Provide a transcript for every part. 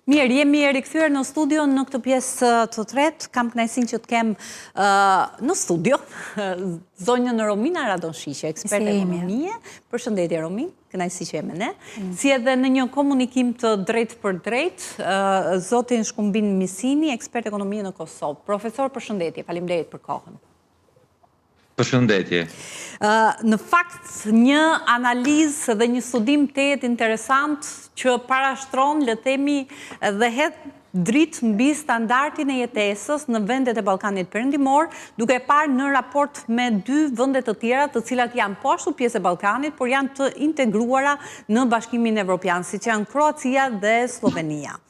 Mirë, jemi rikthyer në studio në këtë pjesë të tretë. Kam kënaqësinë që të kem në studio zonjën Romina Radonshiqe, ekspert ekonomie. Përshëndetje Romin, kënaqësi që jemi ne. Si edhe në një komunikim të drejtë për drejtë, zotin Shkumbin Misini, ekspert ekonomie në Kosovë. Profesor, përshëndetje, faleminderit për kohën. Përshëndetje. Në fakt, një analizë dhe një studim të jetë interesant që parashtron, le themi, dhe hedh dritë mbi standardin e jetesës në vendet e Ballkanit Perëndimor, duke parë në raport me dy vende të tjera, të cilat janë po ashtu pjesë e Ballkanit, por janë të integruara në Bashkimin Evropian, siç janë Kroacia dhe Slovenia.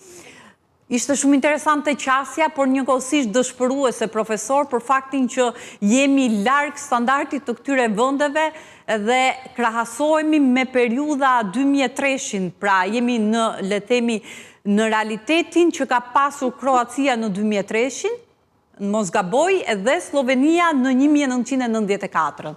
Ishte shumë interesante qasja, por njëkohësisht dëshpëruese, profesor, për faktin që jemi larg standardit të këtyre vendeve dhe krahasohemi me periudha 2003-shin, pra jemi në, le themi, në realitetin që ka pasur Kroacia në 2003-shin, në mos gaboj, edhe Slovenia në 1994.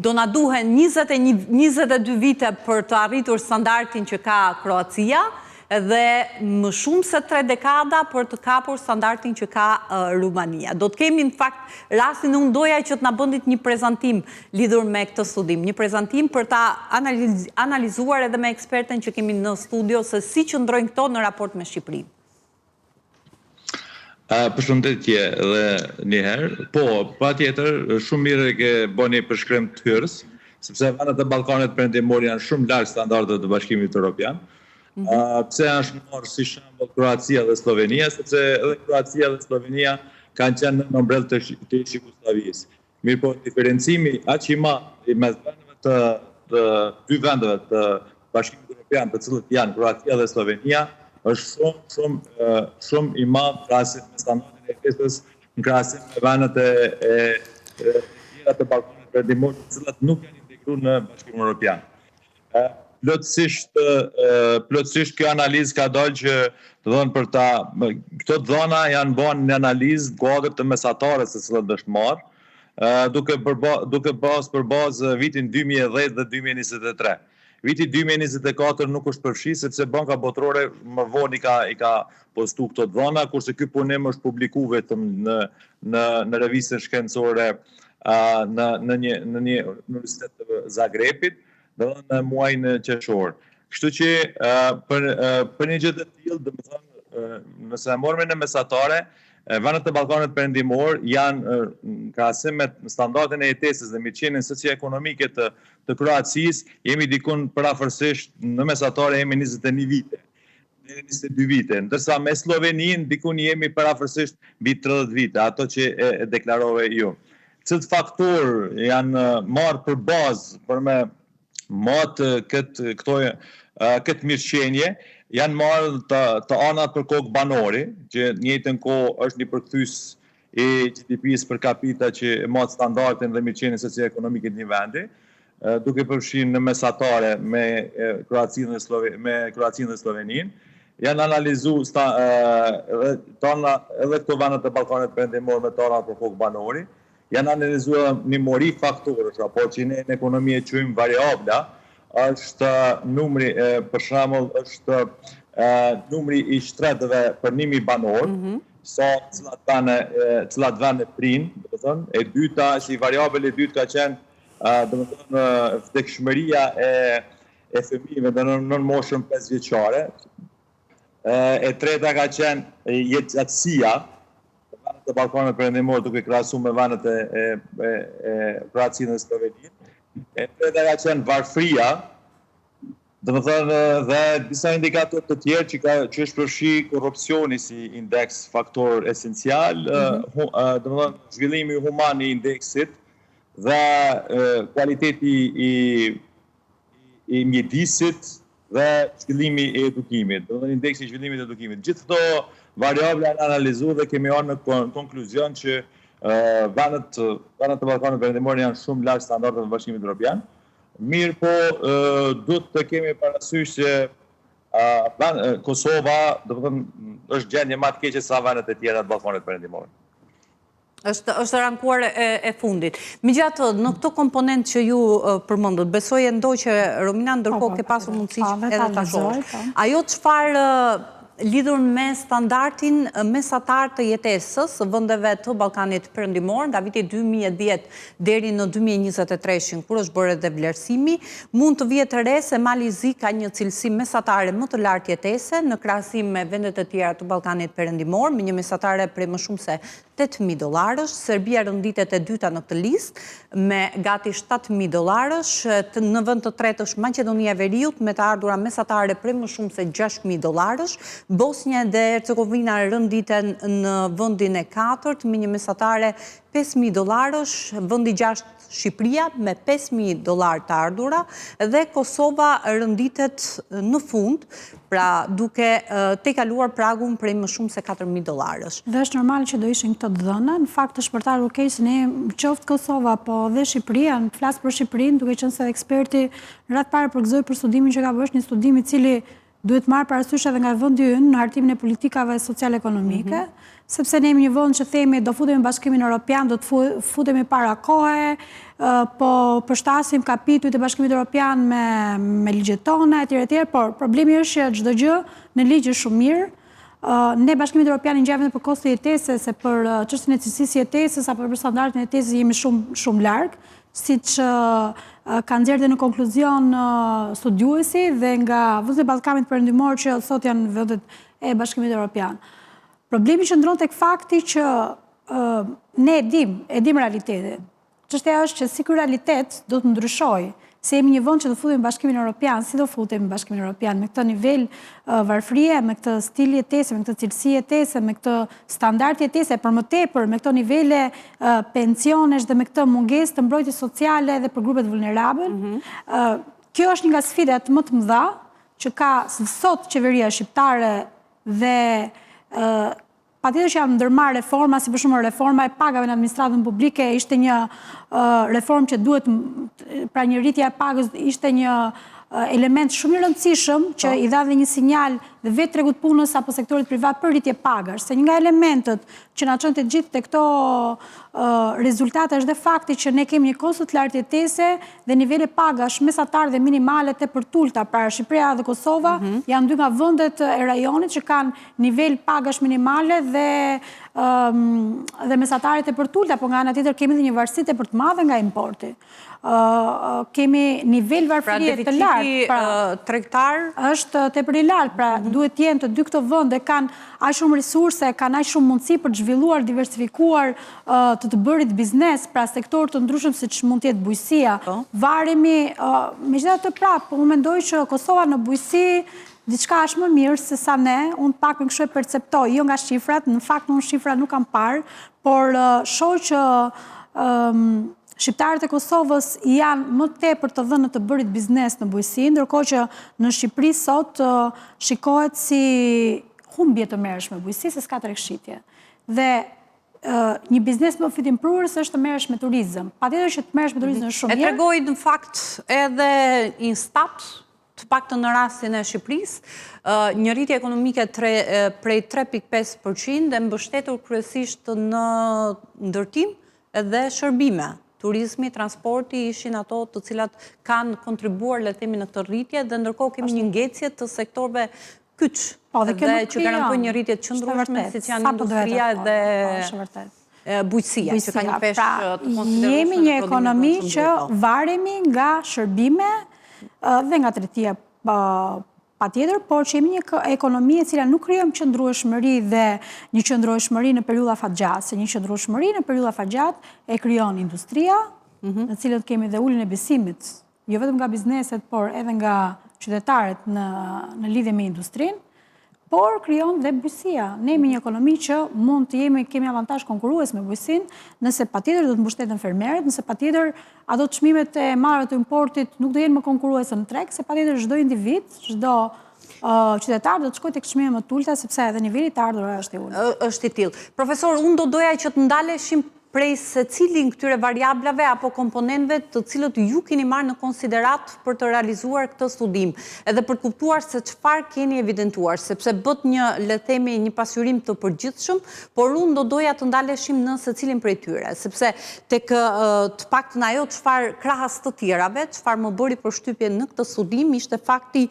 Do na duhen 22 vite për të arritur standardin që ka Kroacia, dhe më shumë se 3 dekada për të kapur standardin që ka Rumania. Do të kemi në fakt rastin, unë doja që të na bëndit një prezantim lidhur me këtë studim, një prezantim për ta analizuar edhe me eksperten që kemi në studio se si qëndrojnë këto në raport me Shqipërinë. Përshëndetje dhe njëherë, po, patjetër, shumë mirë ke bëni përshkrim të hyrës, sepse vendet e Ballkanit Perëndimor janë shumë larg standardet të Bashkimit Evropian. Pse janë shënuar si shembull Kroacia dhe Slovenia, sepse edhe Kroacia dhe Slovenia kanë qenë në umbrell të Jugosllavisë. Mirë po, diferencimi aq i madh mes vendeve të dy vendeve të Bashkimit Evropian, të cilët janë Kroacia dhe Slovenia, është shumë i madh krahasim me standardin e jetesës, në krahasim me vendet e tjera të Ballkanit Perëndimor, të cilat nuk janë integruar në Bashkimin Evropian. Plotësisht kjo analizë ka dalë që të thonë për ta këto dhëna janë bën në analizë kuadër të mesatarës së cilët është marrë, duke pasur për bazë vitin 2010 dhe 2023. Viti 2024 nuk është përfshi sepse Banka Botërore më vonë i ka postu këto dhëna, kurse ky punim është publikuar vetëm në revistën shkencore në një universitet të Zagrebit, dhe në muajin qershor. Kështu që për një gjë të tillë, domethënë, nëse e morëm në mesatare, vendet e Ballkanit Perëndimor janë në krahasim me standardin e jetesës dhe mirëqenien socio-ekonomike të Kroacisë, jemi dikun parafërsisht në mesatare jemi 21 vite. 22 vite, ndërsa me Sloveninë dikun jemi parafërsisht mbi 30 vite, ato që e deklarove ju. Cilët faktor janë marrë për bazë për me matë këtë mirëqenje, janë marrë të anat për kokë banori, që njëjtën kohë është një përkthyes i GDP-s për kapita që matë standardin dhe mirëqenien socio-ekonomike të një vendi, duke përfshirë në mesatare me Kroacinë dhe Sloveninë. Janë analizuar edhe këto vendet e Ballkanit Perëndimor me të anat për kokë banori. Janë analizuar një mori faktorësh, apo që ne në ekonomi e quajmë variabla, është numri, për shembull, është numri i shtretëve për 1000 banor, sa cilat vende prind, domethënë, e dyta, si variabël e dytë ka qenë, domethënë, vdekshmëria e fëmijëve dhe në moshën 5 vjeçare. E treta ka qenë jetësia të Ballkanit Perëndimor duke krahasuar me vendet e Kroacisë dhe Sloveninë. E treta ka qenë varfëria, domethënë dhe disa indikatorë të tjerë që është përfshi korrupsioni si indeks faktor esencial, domethënë zhvillimi human i indeksit dhe kualiteti i mjedisit dhe zhvillimi i edukimit, domethënë indeksi i zhvillimit të edukimit. Gjithë këto variable janë analizuar dhe kemi ardhur në konkluzion që vendet e Ballkanit Perëndimor janë shumë larg standardeve të Bashkimit Evropian. Mirë po, duhet të kemi parasysh që Kosova, domethënë, është gjendje më të keqe se vendet e tjera të Ballkanit Perëndimor. është rankuar e fundit. Megjithatë, në këto komponent që ju përmendët, besoj e ndoqë Romina, ndërkohë ke pasur mundësi edhe ta shohësh. Ajo çfarë lidhur me standardin mesatar të jetesës vendeve të Ballkanit Perëndimor nga viti 2010 deri në 2023, kur është bërë edhe vlerësimi, mund të vihet re se Mali Zi ka një cilësi mesatare më të lartë jetese në krahasim me vendet e tjera të Ballkanit Perëndimor, me një mesatare prej më shumë se $8.000. Serbia rënditet e dyta në këtë listë me gati $7.000. Në vend të tretë është Maqedonia e Veriut me të ardhura mesatare prej më shumë se $6.000. Bosnia dhe Hercegovina rënditen në vendin e katërt me një mesatare $5.000, vendi 6 Shqipëria me $5.000 të ardhura dhe Kosova rënditet në fund, pra duke tejkaluar pragun prej më shumë se $4.000. Dhe është normal që do ishin këto të dhëna, në fakt është shpërtar okej se ne qoftë Kosova, po dhe Shqipëria, në flas për Shqipërinë, duke qenë se eksperti në radhë parë përgëzoi për studimin që ka bërë, një studim i cili duhet marrë parasysh edhe nga vendi ynë në hartimin e politikave sociale-ekonomike, sepse ne jemi një vend që themi do futemi në Bashkimin Evropian, do të futemi para kohe, po përshtasim kapitujt e Bashkimit Evropian me ligjet tona etj, por problemi është që çdo gjë në ligj është shumë mirë. Ne Bashkimit Evropian i ngjajmë për kosto jetese, se për çështjen e cilësisë jetesës apo për standardin e jetesës jemi shumë larg, siç kanë nxjerrë në konkluzion studiuesi dhe nga vendet e Ballkanit Perëndimor që sot janë vendet e Bashkimit Evropian. Problemi qëndron tek fakti që ne e dim realitetin. Çështja është që si ky realitet do të ndryshojë, se jemi një vend që do futemi në Bashkimin Evropian, si do futemi në Bashkimin Evropian me këtë nivel varfërie, me këtë stil jetese, me këtë cilësi jetese, me këtë standard jetese, për më tepër me këto nivele pensionesh dhe me këtë mungesë të mbrojtjes sociale dhe për grupet vulnerabël. Kjo është një nga sfidat më të mëdha që ka sot qeveria shqiptare dhe patjetër që janë ndërmarrë reforma, si për shembull reforma e pagave në administratën publike, ishte një reformë që duhet, pra një rritje e pagës ishte një element shumë i rëndësishëm që i dha dhe një sinjal dhe vetë tregut punës apo sektorit privat për rritje pagash. Se një nga elementet që na çon të gjithë te këto rezultate është dhe fakti që ne kemi një kosto të lartë jetese dhe nivele pagash mesatare dhe minimale tepër tulta, pra Shqipëria dhe Kosova janë dy nga vendet e rajonit që kanë nivel pagash minimale dhe mesatare tepër tulta, por nga ana tjetër kemi dhe një varësi tepër të madhe nga importi. Kemi nivel varfërie të lartë, tregtar është tepër i lartë, pra duhet të jenë të dy këto vende kanë aq shumë resurse, kanë aq shumë mundësi për të zhvilluar, diversifikuar të bërit biznes, pra sektor të ndryshëm siç mund të jetë bujqësia. Varemi, megjithatë prapë, unë mendoj që Kosova në bujqësi diçka është më mirë se sa ne, unë pak më kështu e perceptoj, jo nga shifrat, në fakt unë shifrat nuk kam parë, por shoh që shqiptarët e Kosovës janë më tepër të dhënë të bërit biznes në bujqësi, ndërkohë që në Shqipëri sot shikohet si humbje të merresh me bujqësi, se s'ka tregshitje. Dhe një biznes më fitimprurës është të merresh me turizëm. Patjetër që të merresh me turizëm është shumë mirë. E tregoi në fakt edhe Instat, të paktën në rastin e Shqipërisë, një rritje ekonomike prej 3.5% dhe mbështetur kryesisht në ndërtim dhe shërbime. Turizmi, transporti ishin ato të cilat kanë kontribuar le të themi në këtë rritje dhe ndërkohë kemi një ngecje të sektorëve kyç dhe që garantojnë një rritje të qëndrueshme siç janë industria dhe bujqësia, që ka një peshë të konsiderueshme. Jemi një ekonomi që varemi nga shërbime dhe nga tregtia patjetër, por që jemi një ekonomi e cila nuk krijon qëndrueshmëri dhe një qëndrueshmëri në periudha fatgjat, se një qëndrueshmëri në periudha fatgjat e krijon industria, në cilën kemi dhe uljen e besimit, jo vetëm nga bizneset, por edhe nga qytetarët në lidhje me industrinë, por krijon dhe bujqësia. Ne jemi një ekonomi që mund të kemi avantazh konkurrues me bujqësinë, nëse patjetër do të mbështeten fermerët, nëse patjetër ato çmimet e marrëve të importit nuk do jenë më konkurruese në treg, se patjetër çdo individ, çdo qytetar do të shkojë tek çmime më të ulta sepse edhe niveli të ardhurave është i ulët. Është i tillë. Profesor, unë do doja që të ndaleshim prej secilin këtyre variablave apo komponentëve të cilët ju keni marrë në konsiderat për të realizuar këtë studim, edhe për të kuptuar se çfarë keni evidentuar, sepse bët le të themi një pasqyrim të përgjithshëm, por unë do doja të ndaleshim në secilin prej tyre, sepse tek të paktën ajo çfarë krahas të tjerave, çfarë më bëri përshtypje në këtë studim ishte fakti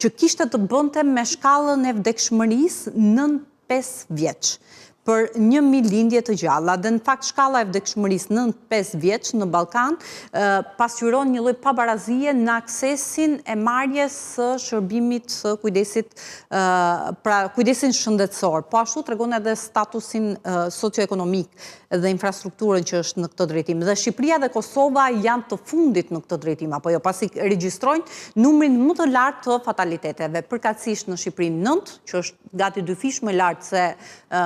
që kishte të bënte me shkallën e vdekshmërisë nën 5 vjeç për 1.000 lindje të gjalla. Dhe në fakt shkalla e vdekshmërisë nën 5 vjeç në Ballkan pasqyron një lloj pabarazie në aksesin e marrjes së shërbimit së kujdesit, pra kujdesin shëndetësor. Po ashtu tregon edhe statusin socioekonomik dhe infrastrukturën që është në këtë drejtim. Dhe Shqipëria dhe Kosova janë të fundit në këtë drejtim, apo jo, pasi regjistrojnë numrin më të lartë të fataliteteve, përkatësisht në Shqipërinë 9, që është gati 2 fish më lartë se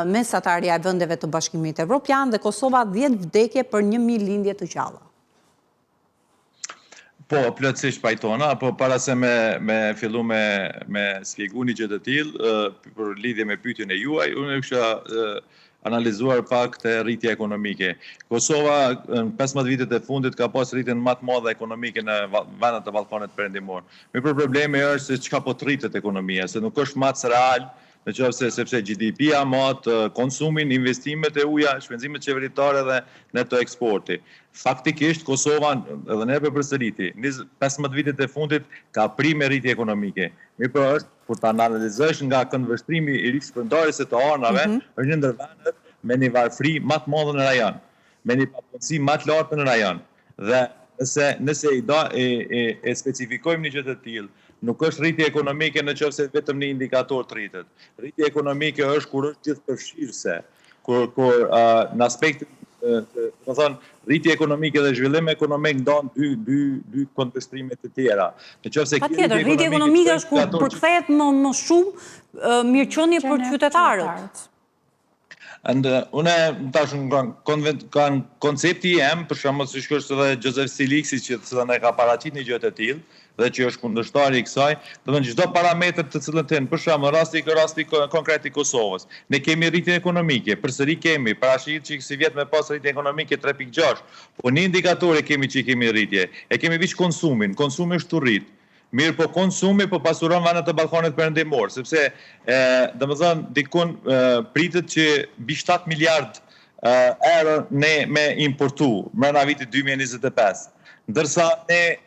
mesatarja e vendeve të Bashkimit Evropian, dhe Kosova 10 vdekje për 1.000 lindje të gjalla. Po, plotësisht pajtona, po para se me fillu me sqegu një gjë të tillë, për lidhje me pyetjen e juaj, unë kisha analizuar pak të rritje ekonomike. Kosova në 15 vitet e fundit ka pas rritjen më të madhe ekonomike në vendet e Ballkanit Perëndimor. Por problemi është se çka po të rritet ekonomia, se nuk është mac real, në qoftë sepse GDP-a mat konsumin, investimet e uja, shpenzimet qeveritare dhe neto eksporti. Faktikisht Kosova, edhe ne përsëriti, 15 vitet e fundit ka primë rritje ekonomike. Mirë është, kur ta analizosh nga këndvështrimi i rishpërndarjes së të arnave, është një ndër vendet me një varfëri më të madhe në rajon, me një papunësi më të lartë në rajon. Dhe nëse e specifikojmë një gjë të tillë, nuk është rritje ekonomike në qoftë se vetëm një indikator të rritet. Rritje ekonomike është kur është gjithëpërfshirëse, kur në aspektin, do thonë, rritje ekonomike dhe zhvillim ekonomik ndon dy kontëstrime të tjera. Patjetër, rritje ekonomike është kur përkthehet më shumë mirëqenie për qytetarët. Unë tash koncepti jem, për shembull siç është edhe Joseph Stieglitz që ne ka paraqitur një gjë të tillë, dhe që është kundërshtari i kësaj, do të thonë çdo parametër të cilën ten, për shembull rasti konkret i Kosovës, ne kemi rritje ekonomike, përsëri kemi, parashikit që si vjet me pas rritje ekonomike 3.6, po një indikator e kemi që kemi rritje, e kemi veç konsumin është të rrit. Mirë, po konsumi po pasuron vendet e Ballkanit Perëndimor, sepse domethënë dikun pritet që mbi 7 miliard euro ne me importu brenda vitit 2025. Ndërsa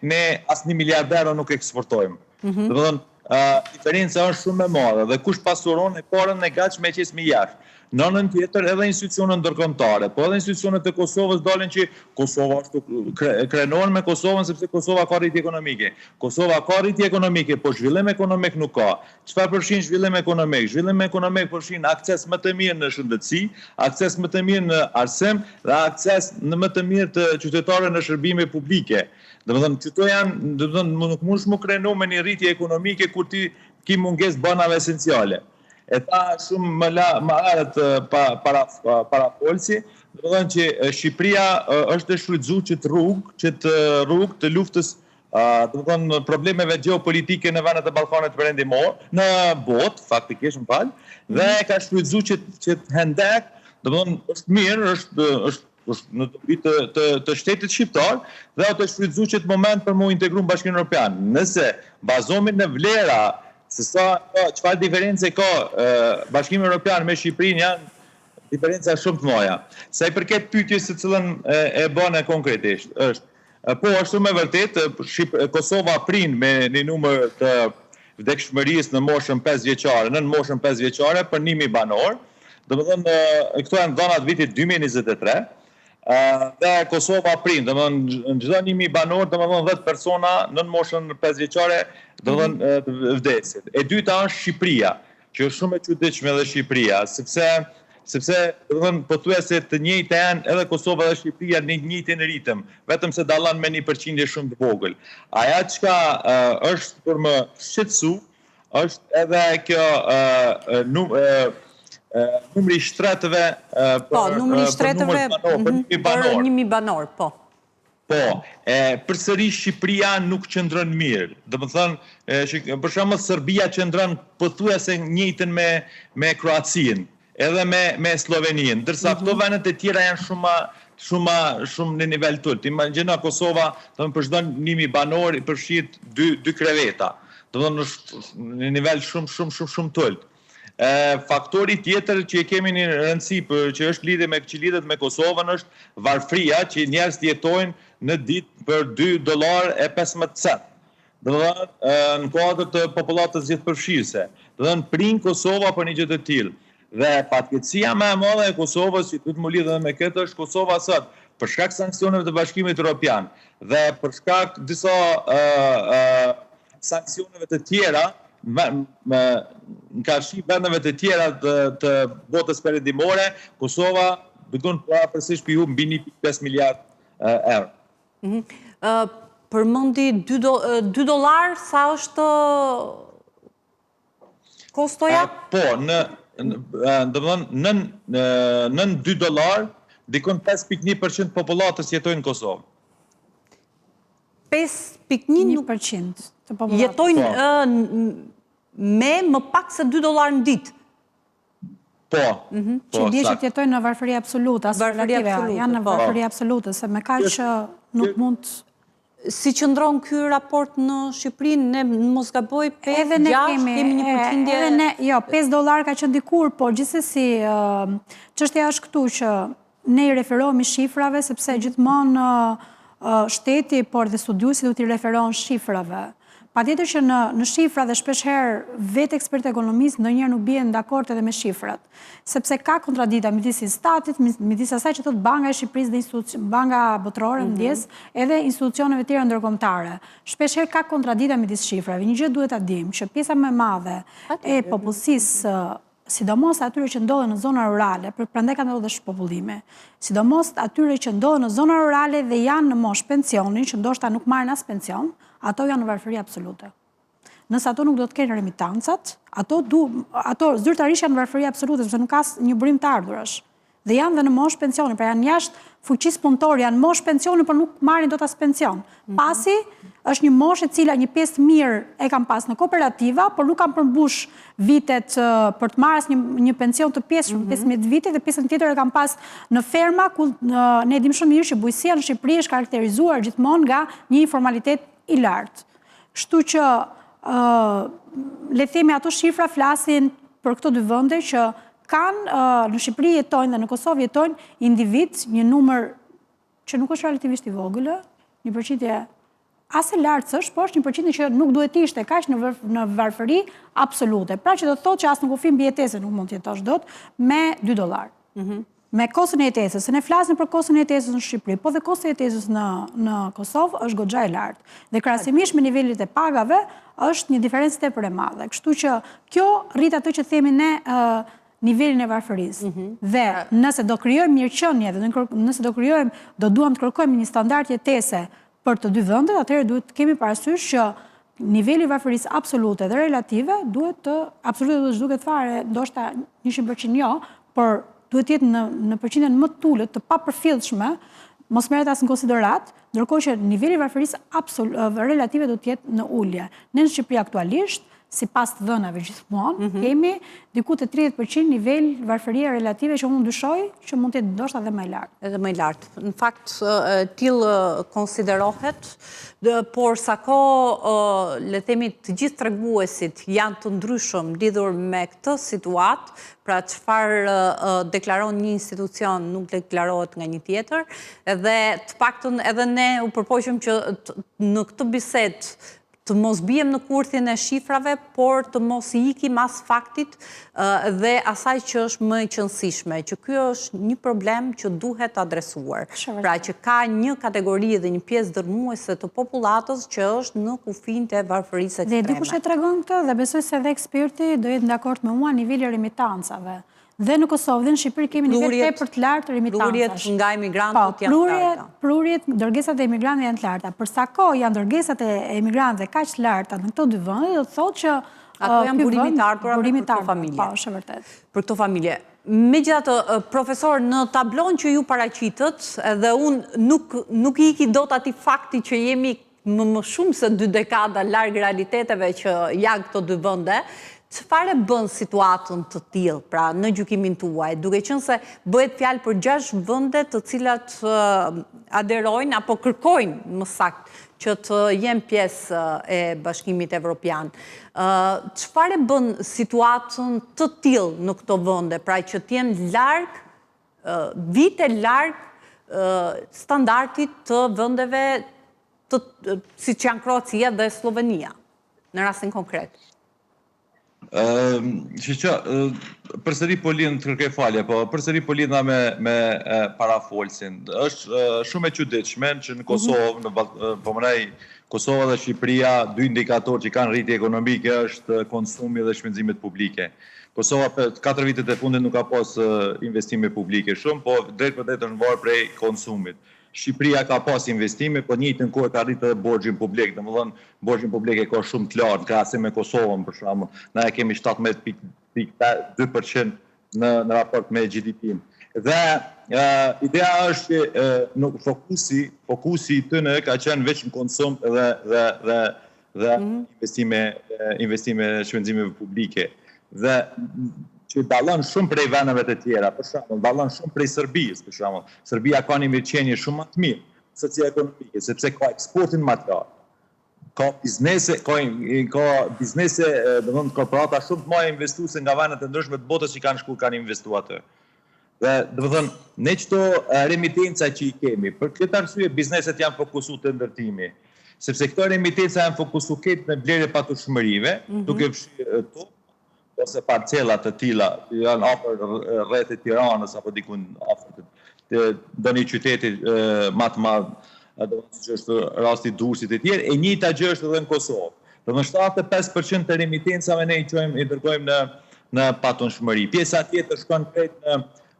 ne as 1 miliard euro nuk eksportojmë. Domethënë, diferenca është shumë e madhe dhe kush pasuron e parën e gatshme që me jashtë. Në anën tjetër edhe institucionet ndërkombëtare, po edhe institucionet e Kosovës dalin që Kosova është krenohen me Kosovën sepse Kosova ka rritje ekonomike. Kosova ka rritje ekonomike, po zhvillim ekonomik nuk ka. Çfarë përfshin zhvillim ekonomik? Zhvillim ekonomik përfshin akses më të mirë në shëndetësi, akses më të mirë në arsim dhe akses më të mirë të qytetarëve në shërbime publike. Domethënë, këto janë, domethënë nuk mund të kreno me një rritje ekonomike kur ti ke mungesë banave esenciale. E ta shumë më herët para folsi, do të thonë që Shqipëria është e shfrytzuar që të rrugë të luftës, do të thonë problemeve gjeopolitike në vendet e Ballkanit Perëndimor, në botë, faktikisht më fal, dhe ka shfrytzuar që të hendek, do të thonë është mirë, është në dobi të shtetit shqiptar dhe ato shfrytzuar që të moment për mu integru në Bashkimin Evropian. Nëse bazohemi në vlera se çfarë diferencë ka Bashkimi Evropian me Shqipërinë, janë diferenca shumë të mëdha. Sa i përket pyetjes së cilën e bën konkretisht, është po është shumë e vërtetë, Kosova prin me një numër të vdekshmërisë në moshën 5 vjeçare, në moshën 5 vjeçare për 1.000 banor. Domethënë këto janë dhënat vitit 2023. Dhe Kosova prin, domethënë në çdo 1.000 banor, domethënë 10 persona në moshën 5 vjeçare, domethënë vdesin. E dyta është Shqipëria, që është shumë e çuditshme edhe Shqipëria, sepse domethënë pothuajse të njëjta janë edhe Kosova dhe Shqipëria në një njëjtin ritëm, vetëm se dallon me një përqindje shumë të vogël. Ajo çka është për më shqetësu, është edhe kjo numri i shtretëve për 1.000 banor, po. Po, përsëri Shqipëria nuk qëndron mirë. Domethënë, për shembull Serbia qëndron pothuajse njëjtën me Kroacinë, edhe me Sloveninë, ndërsa këto vendet e tjera janë shumë në nivel të ulët. Imagjino Kosova, domethënë për çdo 1.000 banor përfshihet 2 kreveta. Domethënë është në nivel shumë të ulët. Faktori tjetër që kemi një rëndësi që është lidhet me Kosovën është varfëria, që njerëzit jetojnë në ditë për $2.15. në kuadër të popullatës gjithëpërfshirëse. Prind Kosova për një gjë të tillë. Dhe fatkeqësia më e madhe e Kosovës, që duhet më lidhë edhe me këtë, është Kosova sot, për shkak sanksioneve të Bashkimit Evropian dhe për shkak disa sanksioneve të tjera, në kafshi vendeve të tjera të botës perëndimore, Kosova dukon afërsisht pi humb mbi 1.5 miliard euro. Përmendi $2, sa është kostoja? Po, nën $2, dikon 5.1% popullatës jetojnë në Kosovë. 5.1% të popullatës jetojnë me më pak se $2 në ditë. Po. Që di që jetojnë në varfëri absolute, janë në varfëri absolute, se me kaq që nuk mund... Si qëndron ky raport në Shqipëri, ne mos gaboj 5-6 kemi një përqindje... Jo, $5 ka qenë dikur, po gjithsesi çështja është këtu që ne i referohemi shifrave, sepse gjithmonë shteti, por dhe studiuesi duhet i referohen shifrave. Patjetër që në shifra dhe shpeshherë vetë ekspertë ekonomistë ndonjëherë nuk bien dakord edhe me shifrat, sepse ka kontradikta midis statit, midis asaj që thot Banka e Shqipërisë dhe Banka Botërore ndjes, edhe institucioneve tjera ndërkombëtare. Shpeshherë ka kontradikta midis shifrave. Një gjë duhet ta dimë që pjesa më e madhe e popullsisë, sidomos atyre që ndodhen në zona rurale, prandaj ka ndodhur shpopullime, sidomos atyre që ndodhen në zona rurale dhe janë në moshë pensioni, që ndoshta nuk marrin as pension, ato janë në varfëri absolute. Nëse ato nuk do të kenë remitancat, ato zyrtarisht janë në varfëri absolute, sepse nuk ka një burim të ardhurash. Dhe janë dhe në moshë pensioni, pra janë jashtë fuqisë punëtore, janë moshë pensioni, por nuk marrin dot as pension. Pasi është një moshë e cila një pjesë mirë e kam pas në kooperativa, por nuk kam përmbush vitet për të marrë një pension të pjesë 15 vite, dhe pjesën tjetër e kam pas në ferma, ku ne dim shumë mirë që bujqësia në Shqipëri është karakterizuar gjithmonë nga një informalitet i lartë. Kështu që le të themi ato shifra flasin për këto dy vende që kanë në Shqipëri jetojnë dhe në Kosovë jetojnë individ, një numër që nuk është relativisht i vogël, një përqindje as e lartë s'është, por është një përqindje që nuk duhet ishte kaq në varfëri absolute. Pra që do të thotë që as në kufi mbi jetesë nuk mund të jetosh dot me $2. Me kostën e jetesës, se ne flasim për kostën e jetesës në Shqipëri, po dhe kostën e jetesës në Kosovë është goxha e lartë. Dhe krahasimisht me nivelet e pagave është një diferencë tepër e madhe. Kështu që kjo rrit atë që themi ne nivelin e varfërisë. Dhe nëse do krijojmë mirëqenie dhe nëse do duam të kërkojmë një standard jetese për të dy vendet, atëherë duhet të kemi parasysh që niveli i varfërisë absolute dhe relative duhet të zhduket fare, ndoshta 100% jo, por duhet jetë në përqindjen më të ulët, të papërfillshme, mos merret as në konsiderat, ndërkohë që niveli i varfërisë relative do të jetë në ulje. Ne në Shqipëri aktualisht, sipas të dhënave gjithmonë, kemi diku te 30% nivel varfërie relative që unë dyshoj që mund të jetë ndoshta edhe më i lartë. Edhe më i lartë. Në fakt, tillë konsiderohet, por sa kohë le themi të gjithë treguesit janë të ndryshëm lidhur me këtë situatë, pra çfarë deklaron një institucion nuk deklarohet nga një tjetër, dhe të paktën edhe ne u përpoqëm që në këtë bisedë të mos bijem në kurthin e shifrave, por të mos i ikim as faktit dhe asaj që është më e qëndësishme, që ky është një problem që duhet adresuar. Pra që ka një kategori dhe një pjesë dërmuese të popullatës që është në kufin të varfërisë ekstreme. Dhe dikush e tregon këtë dhe besoj se dhe eksperti do jetë dakord me mua niveli remitancave. Dhe në Kosovë dhe në Shqipëri kemi nivel tepër të lartë remitancash. Plurjet nga emigrantët janë të larta. Plurjet, dërgesat e emigrantëve janë të larta. Për sa kohë janë dërgesat e emigrantëve kaq të larta në këto dy vende, do të thotë që ato janë burimit të ardhura për këto familje. Po, është vërtet. Për këto familje. Megjithatë, profesor, në tablon që ju paraqitët, dhe unë nuk i iki dot atij fakti që jemi më shumë se 2 dekada larg realiteteve që janë këto dy vende. Çfarë bën situatën të tillë, pra në gjykimin tuaj, duke qenë se bëhet fjalë për 6 vende të cilat aderojnë apo kërkojnë më saktë që të jenë pjesë e Bashkimit Evropian. Çfarë bën situatën të tillë në këto vende, pra që të jenë larg, vite larg standardit të vendeve si që janë Kroacia dhe Slovenia, në rastin konkret? Përsëri po lind të kërkej falje, po përsëri po linda me parafolsin. Është shumë e çuditshme që në Kosovë, po mënej Kosova dhe Shqipëria, dy indikatorë që kanë rritje ekonomike është konsumi dhe shpenzimet publike. Kosova 4 vitet e fundit nuk ka pas investime publike shumë, po drejt për drejt është varur prej konsumit. Shqipëria ka pas investime, po njëjtën kohë ka rritë edhe borxhin publik. Domethënë, borxhin publik e ka shumë të lartë krahasim me Kosovën për shembull. Na e kemi 17.2% në raport me GDP-n. Dhe ideja është që fokusi i tyre ka qenë veç në konsum dhe investime shpenzimeve publike. Dhe që dallon shumë prej vendeve të tjera, për shembull, dallon shumë prej Serbisë, për shembull. Serbia ka një mirëqenie shumë më të mirë socio-ekonomike, sepse ka eksportin më të lartë. Ka biznese, domethënë korporata shumë të mëdha investuese nga vendet e ndryshme të botës që kanë investuar aty. Dhe domethënë, ne çto remitenca që i kemi, për këtë arsye bizneset janë fokusuar te ndërtimi, sepse këto remitenca janë fokusuar këtë në blerje patushmërive, duke fshirë tokë ose parcelat të tilla që janë afër rreth e Tiranës apo diku afër ndonjë qyteti më të madh, domethënë që është rasti Durrësit e tjerë, e njëjta gjë është edhe në Kosovë. Domethënë 75% të remitencave ne i dërgojmë në patunshmëri. Pjesa tjetër shkon krejt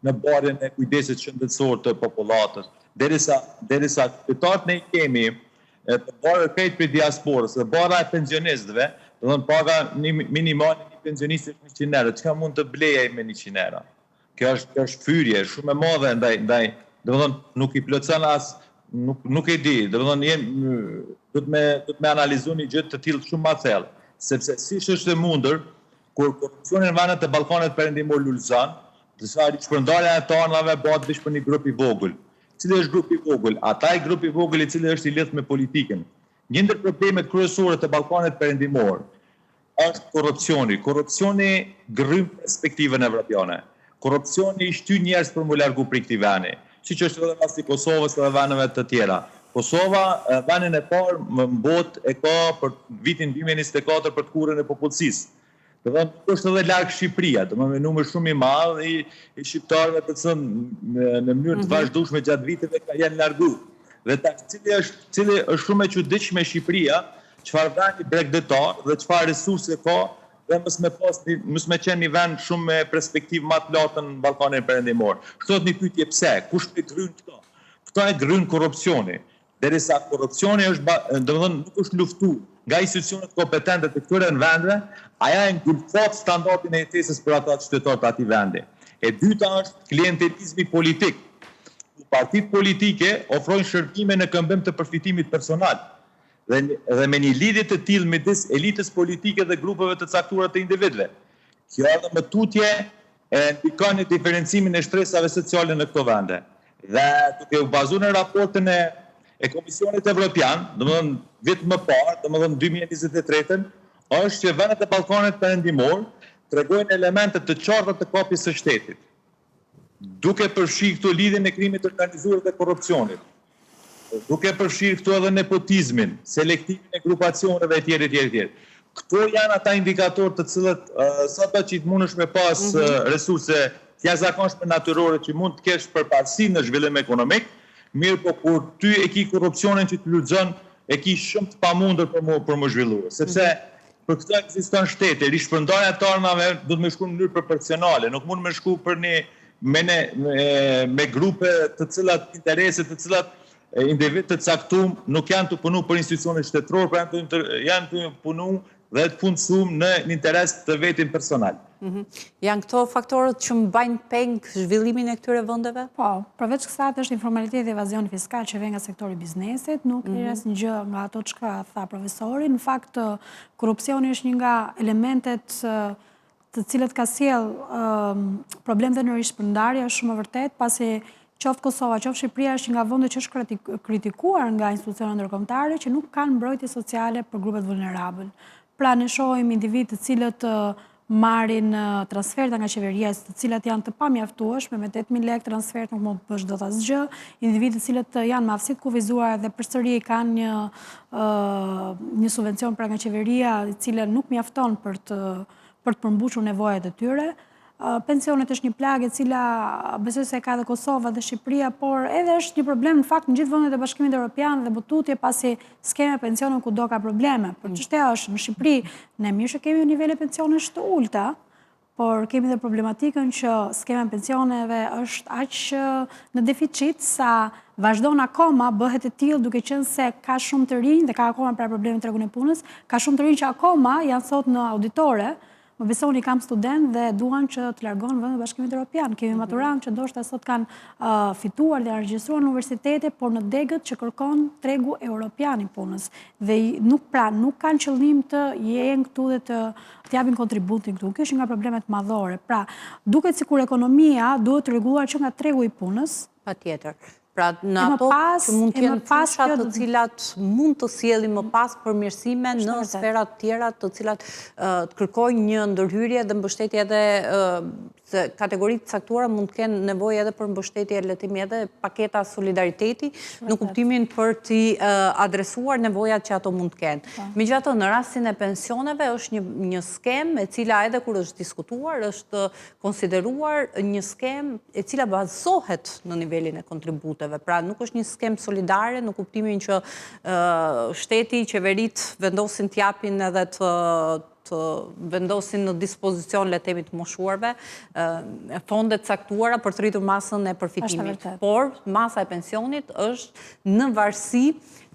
në barrjen e kujdesit shëndetësor të popullatës. Derisa qytetarët ne i kemi të barë krejt për diasporës dhe bara e pensionistëve, domethënë paga minimale një pensionisti është 100 euro. Çka mund të blejë me 100 euro? Kjo është fyrje shumë e madhe ndaj, domethënë nuk i plotson as nuk e di, domethënë do të më analizoni gjë të tillë shumë më thellë, sepse si është e mundur kur korrupsioni në vendet e Ballkanit Perëndimor lulëzon, disa shpërndarja e tarnave bëhet vetëm për një grup i vogël. Cili është grupi i vogël? Ata i grupi i vogël i cili është i lidhur me politikën. Një ndër problemet kryesore të Ballkanit Perëndimor është korrupsioni. Korrupsioni grym perspektivën evropiane. Korrupsioni i shtyn njerëz për mu largu prej këtij vendi, siç është edhe rasti i Kosovës dhe vendeve të tjera. Kosova, vendin e parë në botë e ka për vitin 2024 për të kurrën e popullsisë. Domethënë nuk është edhe larg Shqipëria, domethënë me numër shumë i madh i shqiptarëve të cilën në mënyrë të vazhdueshme gjatë viteve janë larguar. Dhe cili është shumë e çuditshme Shqipëria, çfarë vendi bregdetar dhe çfarë resurse ka dhe mos me qenë një vend shumë me perspektivë më të lartë në Ballkanin Perëndimor. Kështu një pyetje pse? Kush e gryn këto? Këto e gryn korrupsioni. Derisa korrupsioni është, domethënë nuk është luftuar nga institucionet kompetente të këtyre vendeve, aja e ngulfat standardin e jetesës për ata qytetarë të atij vendi. E dyta është klientelizmi politik. Partitë politike ofrojnë shërbime në këmbim të përfitimit personal dhe me një lidhje të tillë midis elitës politike dhe grupeve të caktuara të individëve. Kjo edhe më tutje ndikon në diferencimin e shtresave sociale në këto vende. Dhe duke u bazuar në raportin e Komisionit Evropian, domethënë vit më parë, domethënë 2023, është që vendet e Ballkanit Perëndimor tregojnë elemente të qarta të kapjes së shtetit, duke përfshirë këtu lidhjen e krimit të organizuar dhe korrupsionit, duke përfshirë këtu edhe nepotizmin, selektimin e grupacioneve etj. Këto janë ata indikatorë të cilët sado që të mundesh me pas resurse të jashtëzakonshme natyrore që mund të kesh përparësi në zhvillim ekonomik, mirë po kur ty e ki korrupsionin që të lexon, e ki shumë të pamundur për më zhvilluar, sepse për këtë ekziston shteti, rishpërndarja e tarnave do të më shku në mënyrë proporcionale, nuk mund më shku për me grupe të cilat interese të cilat individ të caktuar nuk janë të punu për institucione shtetërore, por janë të punu dhe të punësuar në interes të vetin personal. Janë këto faktorët që mbajnë peng zhvillimin e këtyre vendeve? Po, përveç kësaj është informaliteti dhe evazioni fiskal që vjen nga sektori biznesit, nuk ka asnjë gjë nga ato çka tha profesori. Në fakt, korrupsioni është një nga elementet të cilët ka sjell problemet në rishpërndarje, është shumë e vërtet, pasi qoftë Kosova, qoftë Shqipëria është nga vendet që është kritikuar nga institucionet ndërkombëtare që nuk kanë mbrojtje sociale për grupet vulnerabël. Pra ne shohim individ të cilët marrin transferta nga qeveria, të cilat janë të pamjaftueshme, me 8.000 lekë transfert nuk mund të bësh dot asgjë. Individët cilët janë me aftësi të kufizuara dhe përsëri kanë një subvencion pra nga qeveria, i cila nuk mjafton për të përmbushur nevojat e tyre. Pensionet është një plagë e cila besoj se ka dhe Kosova dhe Shqipëria, por edhe është një problem në fakt në gjithë vendet e Bashkimit Evropian dhe bututje pasi skema pensionet kudo ka probleme. Por çështja është në Shqipëri ne mirë që kemi nivele pensionesh të ulta, por kemi dhe problematikën që skema pensioneve është aq në deficit sa vazhdon akoma bëhet e tillë duke qenë se ka shumë të rinj dhe ka akoma pra probleme tregun e punës, ka shumë të rinj që akoma janë sot në auditore. Më besoni kam student dhe duan që të largohen vendet e Bashkimit Evropian. Kemi maturantë që ndoshta sot kanë fituar dhe regjistruar në universitete, por në degët që kërkon tregu europian i punës. Dhe nuk kanë qëllim të jenë këtu dhe të japin kontributin këtu. Kjo është nga problemet madhore. Pra, duket sikur ekonomia duhet rregulluar që nga tregu i punës. Patjetër. Pra në ato që mund të jenë fushat të cilat mund të sjellin më pas përmirësime në sferat tjera të cilat kërkojnë një ndërhyrje dhe mbështetje edhe se kategoritë caktuara mund të kenë nevojë edhe për mbështetje, le të themi edhe paketa solidariteti në kuptimin për të adresuar nevojat që ato mund të kenë. Megjithatë, në rastin e pensioneve është një skemë e cila edhe kur është diskutuar është konsideruar një skemë e cila bazohet në nivelin e kontributeve. Pra nuk është një skemë solidare në kuptimin që shteti, qeverit vendosin të japin edhe të vendosin në dispozicion le themi të moshuarve fondet caktuara për të rritur masën e përfitimit. Por masa e pensionit është në varësi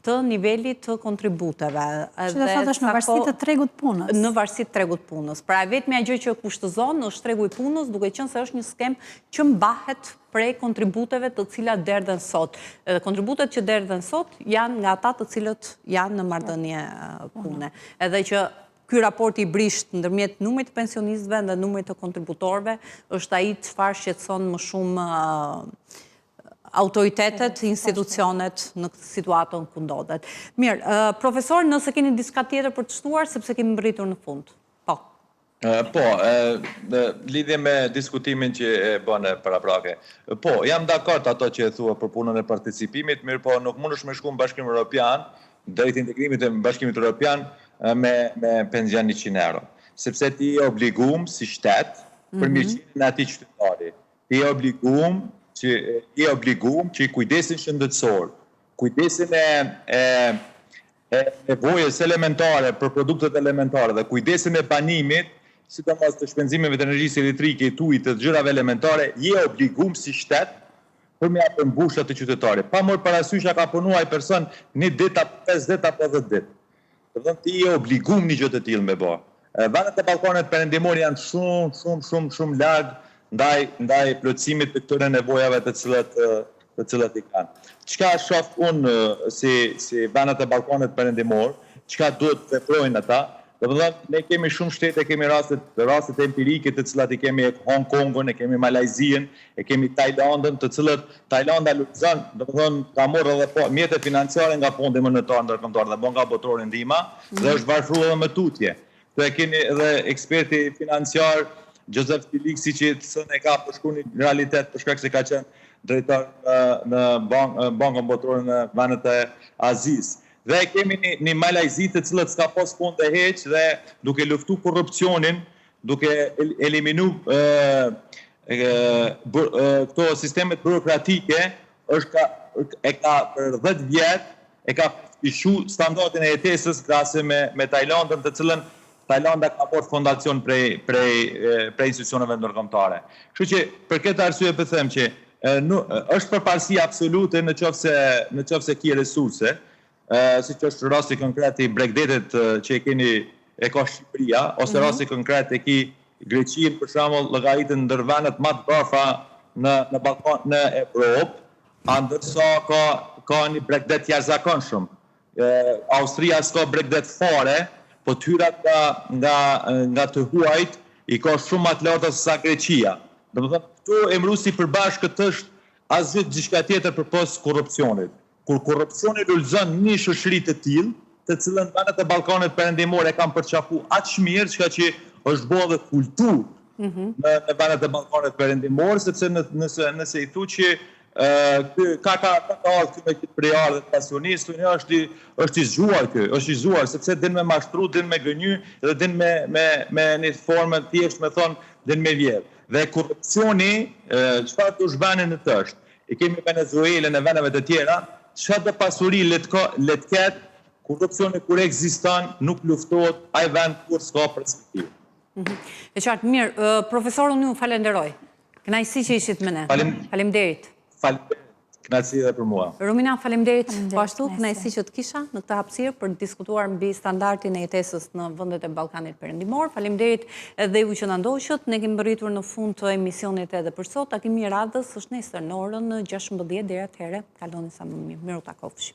të nivelit të kontributeve. Që dhe thot është në varësi të tregut punës. Në varësi të tregut punës. Pra vetmja gjë që kushtëzon është tregu i punës, duke qenë se është një skemë që mbahet prej kontributeve të cilat derdhen sot. Kontributet që derdhen sot janë nga ata të cilët janë në marrëdhënie pune. Edhe që ky raport i brisht ndërmjet numrit të pensionistëve dhe numrit të kontributorëve është ai çfarë shqetëson më shumë autoritetet, institucionet në situatën ku ndodhet. Mirë, profesor, nëse keni diçka tjetër për të shtuar, sepse kemi mbërritur në fund. Po. Po, lidhje me diskutimin që e bënë paraprake. Po, jam dakord ato që e thua për punën e participimit, mirë po nuk mundesh me shku në Bashkimin Evropian, drejt integrimit e Bashkimit Evropian me penzion 100 euro. Sepse ti je obligum si shtet për mirësinë e atij qytetari. Ti je obligum që i kujdesin shëndetësor, kujdesin e nevojës elementare për produktet elementare dhe kujdesin e banimit, sidomos të shpenzimeve të energjisë elektrike, të ujit, të gjërave elementare, je obligum si shtet për me përmbushat të qytetarit. Pa mërë parasysh a ka punu ai person 1 ditë, 5 ditë, apo 10 ditë. Ti je obligum një gjë të tillë me bë. Vendet e Ballkanit Perëndimor janë shumë larg ndaj plotësimit të këtyre nevojave të cilat i kanë. Çka shoh unë si vendet e Ballkanit Perëndimor, çka duhet të veprojnë ata? Domethënë ne kemi shumë shtete, kemi raste empirike të cilat i kemi Hong Kongun, e kemi Malajzin, e kemi Tajlandën, të cilat Tajlanda lutëzon, domethënë ka marrë edhe mjete financiare nga Fondi Monetar Ndërkombëtar dhe Banka Botërore ndihma, dhe është vazhduar edhe me tutje. Dhe keni edhe eksperti financiar Joseph Stiglitz që e ka përshkruar në realitet për shkak se ka qenë drejtor në Bankën Botërore në vendet e Azisë. Dhe kemi një Malajzi të cilët s'ka pas fonde heq dhe duke luftu korrupsionin, duke eliminu këto sistemet burokratike, e ka për 10 vjet, e ka ishu standardin e jetesës krahasë me Tajlandën, të cilën Tajlanda ka pas fondacion prej institucioneve ndërkombëtare. Kështu që për këtë arsye po them që është përparësi absolute në qoftë se ki resurse, si që është rasti konkret i Bregdetit që e ka Shqipëria, ose rasti konkret e ki Greqinë, për shembull, llogaritën ndër vendet më të bërfa në Evropë, ndërsa ka një Bregdet jashtëzakonshëm. Austria s'ka Bregdet fare, po tyrat nga të huajt i ka shumë më të larta se sa Greqia. Domethënë, këtu emëruesi përbashkët është asgjë diçka tjetër përpos korrupsionit. Kur korrupsioni lulëzon një shoqëri të tillë, të cilën vendet e Ballkanit Perëndimor e kanë përçapu aq mirë, çka që është bo dhe kultur në vendet e Ballkanit Perëndimor, sepse nëse i thu që ka ardhur me këtë prejardhë të pasionistë, është i zgjuar ky, është i zgjuar, sepse din me mashtru, din me gënjy, dhe din me një formë thjesht me thonë, din me vjedh. Dhe korrupsioni, çfarë të zhvenin në të është? E kemi Venezuelën e vendeve të tjera, çfarë të pasuri le të ketë, korrupsioni kur ekziston, nuk luftohet, ai vend kur s'ka perspektivë. E qartë, mirë, profesor, unë ju falenderoj. Kënaqësi që ishit me ne. Faleminderit. Kënaqësi edhe për mua. Romina, faleminderit po ashtu, kënaqësi që të kisha në këtë hapësirë për të diskutuar mbi standardin e jetesës në vendet e Ballkanit Perëndimor. Faleminderit edhe ju që na ndoqët. Ne kemi mbërritur në fund të emisionit edhe për sot. Takimi i radhës është nesër në orën 16 deri atëherë. Kaloni sa më mirë. Miru takofshi.